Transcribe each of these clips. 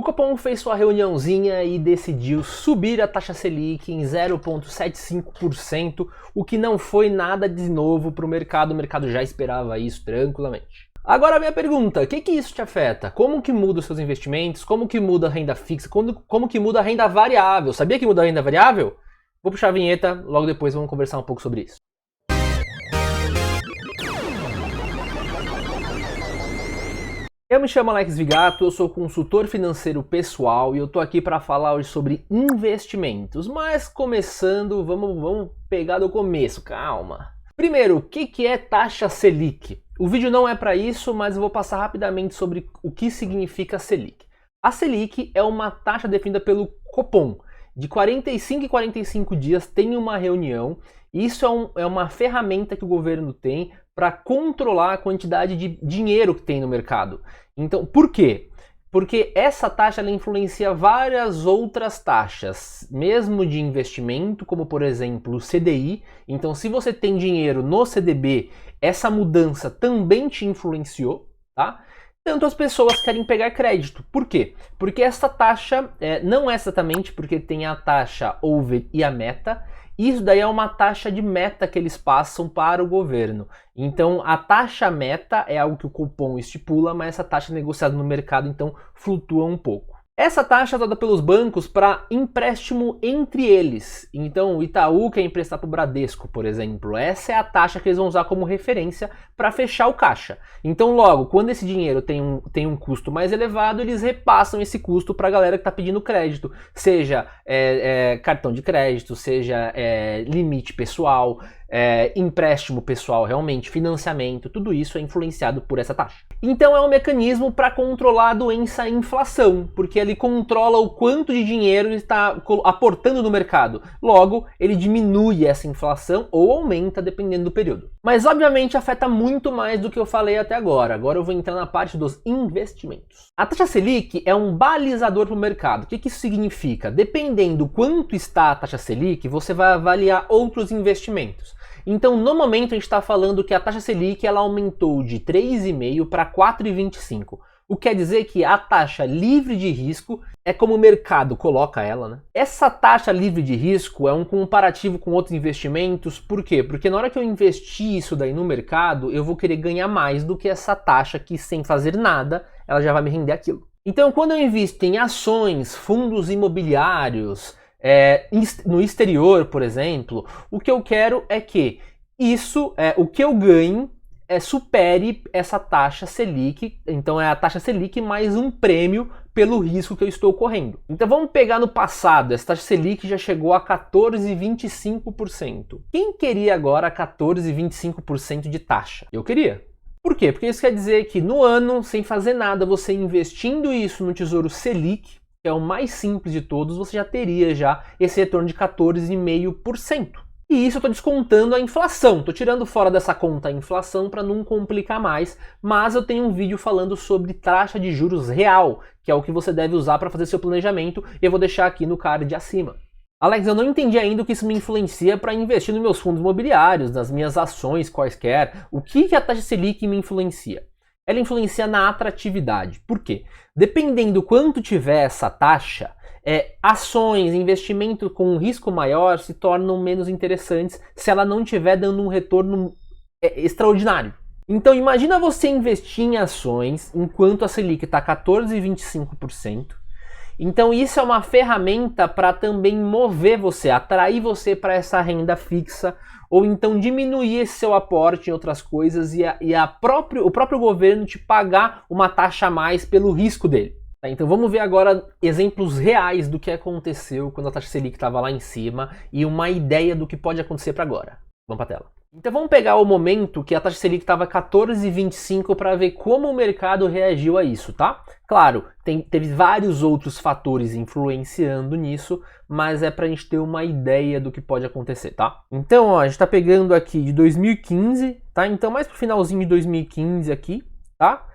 Copom fez sua reuniãozinha e decidiu subir a taxa Selic em 0,75%, o que não foi nada de novo para o mercado já esperava isso tranquilamente. Agora a minha pergunta, o que isso te afeta? Como que muda os seus investimentos? Como que muda a renda fixa? Como que muda a renda variável? Sabia que muda a renda variável? Vou puxar a vinheta, logo depois vamos conversar um pouco sobre isso. Eu me chamo Alex Vigato, eu sou consultor financeiro pessoal e eu tô aqui para falar hoje sobre investimentos. Mas começando, vamos pegar do começo, calma. Primeiro, o que é taxa Selic? O vídeo não é para isso, mas eu vou passar rapidamente sobre o que significa Selic. A Selic é uma taxa definida pelo Copom. De 45 em 45 dias tem uma reunião. Isso é uma ferramenta que o governo tem para controlar a quantidade de dinheiro que tem no mercado. Então, por quê? Porque essa taxa ela influencia várias outras taxas, mesmo de investimento, como por exemplo o CDI. Então, se você tem dinheiro no CDB, essa mudança também te influenciou, tá? Tanto as pessoas querem pegar crédito. Por quê? Porque essa taxa, não é exatamente porque tem a taxa over e a meta, isso daí é uma taxa de meta que eles passam para o governo. Então a taxa meta é algo que o Copom estipula, mas essa taxa negociada no mercado então flutua um pouco. Essa taxa é dada pelos bancos para empréstimo entre eles. Então o Itaú quer emprestar para o Bradesco, por exemplo. Essa é a taxa que eles vão usar como referência para fechar o caixa. Então logo, quando esse dinheiro tem um custo mais elevado, eles repassam esse custo para a galera que está pedindo crédito. Seja cartão de crédito, seja limite pessoal, empréstimo pessoal, realmente, financiamento, tudo isso é influenciado por essa taxa. Então é um mecanismo para controlar a doença inflação, porque ele controla o quanto de dinheiro ele está aportando no mercado. Logo, ele diminui essa inflação ou aumenta dependendo do período. Mas obviamente afeta muito mais do que eu falei até agora. Agora eu vou entrar na parte dos investimentos. A taxa Selic é um balizador para o mercado. O que isso significa? Dependendo quanto está a taxa Selic, você vai avaliar outros investimentos. Então, no momento, a gente está falando que a taxa Selic ela aumentou de 3,5% para 4,25%. O que quer dizer que a taxa livre de risco é como o mercado coloca ela, né? Essa taxa livre de risco é um comparativo com outros investimentos. Por quê? Porque na hora que eu investir isso daí no mercado, eu vou querer ganhar mais do que essa taxa que, sem fazer nada, ela já vai me render aquilo. Então, quando eu invisto em ações, fundos imobiliários, no exterior, por exemplo, o que eu quero é que o que eu ganho supere essa taxa Selic. Então é a taxa Selic mais um prêmio pelo risco que eu estou correndo. Então vamos pegar no passado, essa taxa Selic já chegou a 14,25%. Quem queria agora 14,25% de taxa? Eu queria. Por quê? Porque isso quer dizer que no ano, sem fazer nada, você investindo isso no Tesouro Selic, que é o mais simples de todos, você já teria esse retorno de 14,5%. E isso eu estou descontando a inflação, estou tirando fora dessa conta a inflação para não complicar mais, mas eu tenho um vídeo falando sobre taxa de juros real, que é o que você deve usar para fazer seu planejamento, e eu vou deixar aqui no card acima. Alex, eu não entendi ainda o que isso me influencia para investir nos meus fundos imobiliários, nas minhas ações quaisquer. O que a taxa Selic me influencia? Ela influencia na atratividade. Por quê? Dependendo quanto tiver essa taxa, ações, investimento com um risco maior se tornam menos interessantes se ela não estiver dando um retorno extraordinário. Então imagina você investir em ações enquanto a Selic está 14,25%. Então isso é uma ferramenta para também mover você, atrair você para essa renda fixa, ou então diminuir esse seu aporte em outras coisas e o próprio governo te pagar uma taxa a mais pelo risco dele. Tá? Então vamos ver agora exemplos reais do que aconteceu quando a taxa Selic estava lá em cima e uma ideia do que pode acontecer para agora. Vamos para a tela. Então vamos pegar o momento que a taxa Selic estava 14,25 para ver como o mercado reagiu a isso, tá? Claro, teve vários outros fatores influenciando nisso, mas é para a gente ter uma ideia do que pode acontecer, tá? Então, ó, a gente está pegando aqui de 2015, tá? Então mais pro finalzinho de 2015 aqui, tá?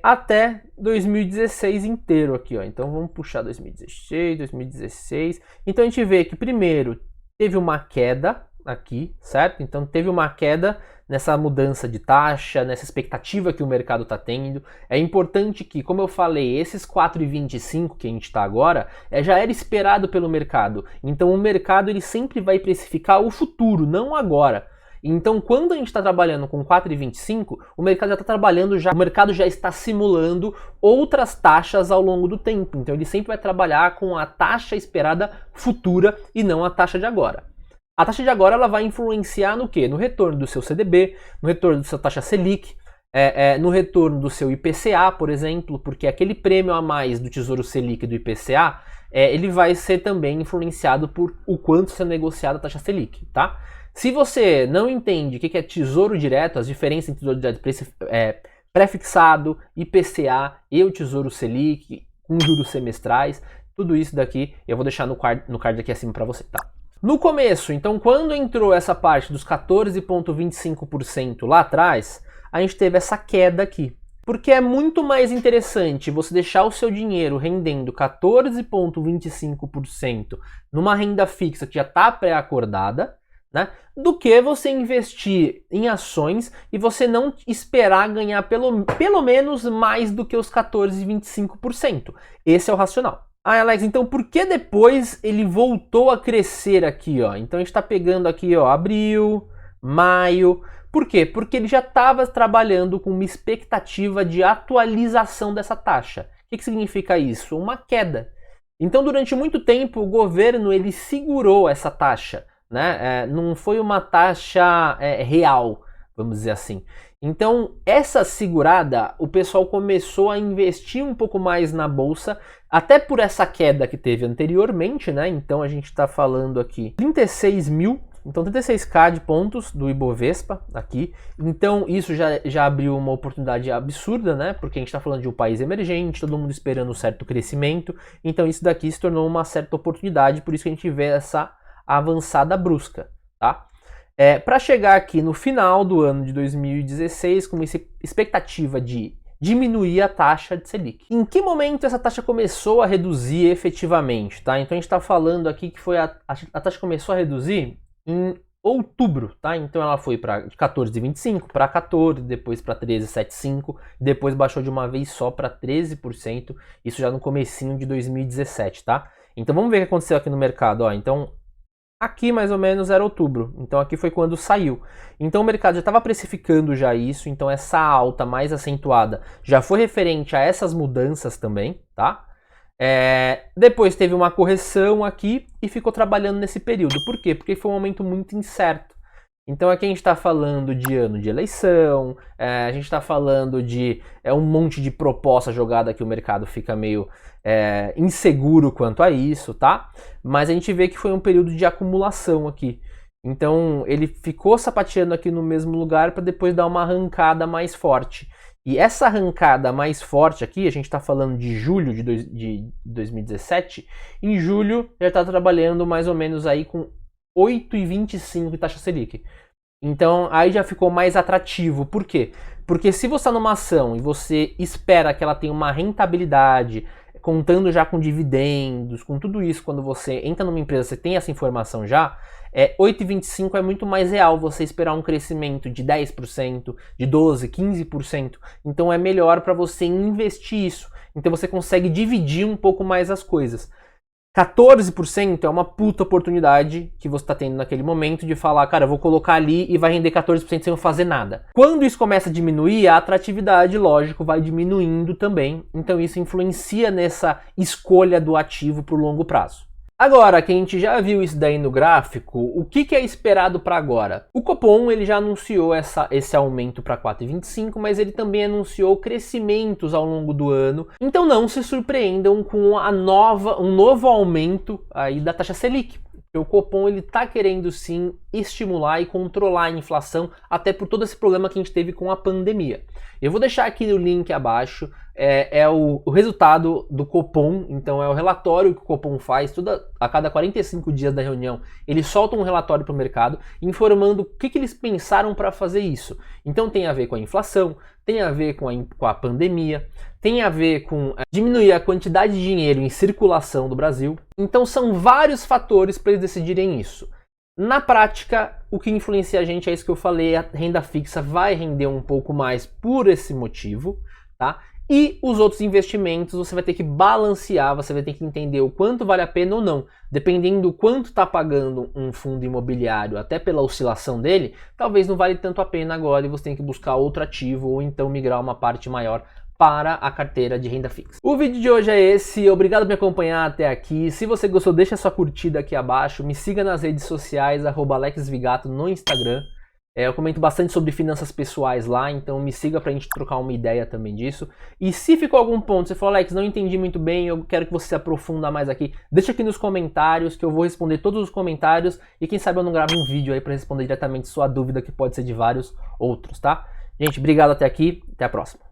Até 2016 inteiro aqui, ó. Então vamos puxar 2016, 2016. Então a gente vê que primeiro teve uma queda aqui, certo? Então teve uma queda nessa mudança de taxa, nessa expectativa que o mercado está tendo. É importante que, como eu falei, esses 4,25 que a gente está agora, já era esperado pelo mercado. Então o mercado ele sempre vai precificar o futuro, não agora. Então, quando a gente está trabalhando com 4,25, o mercado já está trabalhando, o mercado já está simulando outras taxas ao longo do tempo. Então, ele sempre vai trabalhar com a taxa esperada futura e não a taxa de agora. A taxa de agora ela vai influenciar no quê? No retorno do seu CDB, no retorno da sua taxa Selic, no retorno do seu IPCA, por exemplo, porque aquele prêmio a mais do Tesouro Selic e do IPCA, ele vai ser também influenciado por o quanto será negociada a taxa Selic, tá? Se você não entende o que é tesouro direto, as diferenças entre tesouro direto pré-fixado, IPCA e o tesouro Selic, com juros semestrais, tudo isso daqui eu vou deixar no card aqui acima para você, tá? No começo, então, quando entrou essa parte dos 14,25% lá atrás, a gente teve essa queda aqui. Porque é muito mais interessante você deixar o seu dinheiro rendendo 14,25% numa renda fixa que já está pré-acordada, né, do que você investir em ações e você não esperar ganhar pelo menos mais do que os 14,25%. Esse é o racional. Ah, Alex, então por que depois ele voltou a crescer aqui, ó? Então a gente está pegando aqui, ó, abril, maio. Por quê? Porque ele já estava trabalhando com uma expectativa de atualização dessa taxa. O que significa isso? Uma queda. Então durante muito tempo o governo ele segurou essa taxa. Né? Não foi uma taxa real, vamos dizer assim. Então, essa segurada, o pessoal começou a investir um pouco mais na bolsa, até por essa queda que teve anteriormente, né? Então, a gente está falando aqui 36 mil, então 36k de pontos do Ibovespa aqui. Então, isso já abriu uma oportunidade absurda, né? Porque a gente está falando de um país emergente, todo mundo esperando um certo crescimento. Então, isso daqui se tornou uma certa oportunidade, por isso que a gente vê essa avançada brusca, tá? Para chegar aqui no final do ano de 2016 com uma expectativa de diminuir a taxa de Selic. Em que momento essa taxa começou a reduzir efetivamente, tá? Então a gente está falando aqui que a taxa começou a reduzir em outubro, tá? Então ela foi de 14,25 para 14, depois para 13,75, depois baixou de uma vez só para 13%, isso já no comecinho de 2017, tá? Então vamos ver o que aconteceu aqui no mercado, ó. Então aqui mais ou menos era outubro, então aqui foi quando saiu. Então o mercado já estava precificando já isso, então essa alta mais acentuada já foi referente a essas mudanças também, tá? Depois teve uma correção aqui e ficou trabalhando nesse período. Por quê? Porque foi um momento muito incerto. Então aqui a gente está falando de ano de eleição, a gente está falando de um monte de proposta jogada que o mercado fica meio inseguro quanto a isso, tá? Mas a gente vê que foi um período de acumulação aqui. Então ele ficou sapateando aqui no mesmo lugar para depois dar uma arrancada mais forte. E essa arrancada mais forte aqui, a gente está falando de julho de 2017, em julho já está trabalhando mais ou menos aí com 8,25 de taxa Selic. Então aí já ficou mais atrativo. Por quê? Porque se você está numa ação e você espera que ela tenha uma rentabilidade, contando já com dividendos, com tudo isso, quando você entra numa empresa, você tem essa informação já, 8,25 é muito mais real você esperar um crescimento de 10%, de 12%, 15%. Então é melhor para você investir isso. Então você consegue dividir um pouco mais as coisas. 14% é uma puta oportunidade que você está tendo naquele momento de falar, cara, eu vou colocar ali e vai render 14% sem eu fazer nada. Quando isso começa a diminuir, a atratividade, lógico, vai diminuindo também. Então isso influencia nessa escolha do ativo para o longo prazo. Agora que a gente já viu isso daí no gráfico, o que é esperado para agora? O Copom ele já anunciou esse aumento para 4,25, mas ele também anunciou crescimentos ao longo do ano. Então não se surpreendam com um novo aumento aí da taxa Selic. O Copom ele está querendo sim estimular e controlar a inflação, até por todo esse problema que a gente teve com a pandemia. Eu vou deixar aqui no link abaixo, o resultado do Copom, então é o relatório que o Copom faz, a cada 45 dias da reunião, eles soltam um relatório para o mercado, informando o que eles pensaram para fazer isso. Então tem a ver com a inflação, tem a ver com a pandemia, tem a ver com diminuir a quantidade de dinheiro em circulação do Brasil. Então são vários fatores para eles decidirem isso. Na prática, o que influencia a gente é isso que eu falei, a renda fixa vai render um pouco mais por esse motivo, tá? E os outros investimentos você vai ter que balancear, você vai ter que entender o quanto vale a pena ou não. Dependendo do quanto está pagando um fundo imobiliário, até pela oscilação dele, talvez não vale tanto a pena agora e você tem que buscar outro ativo ou então migrar uma parte maior para a carteira de renda fixa. O vídeo de hoje é esse, obrigado por me acompanhar até aqui. Se você gostou, deixa sua curtida aqui abaixo, me siga nas redes sociais, @AlexVigato no Instagram. Eu comento bastante sobre finanças pessoais lá, então me siga pra gente trocar uma ideia também disso. E se ficou algum ponto, você falou, Alex, não entendi muito bem, eu quero que você se aprofunda mais aqui, deixa aqui nos comentários que eu vou responder todos os comentários e quem sabe eu não gravo um vídeo aí pra responder diretamente sua dúvida, que pode ser de vários outros, tá? Gente, obrigado até aqui, até a próxima.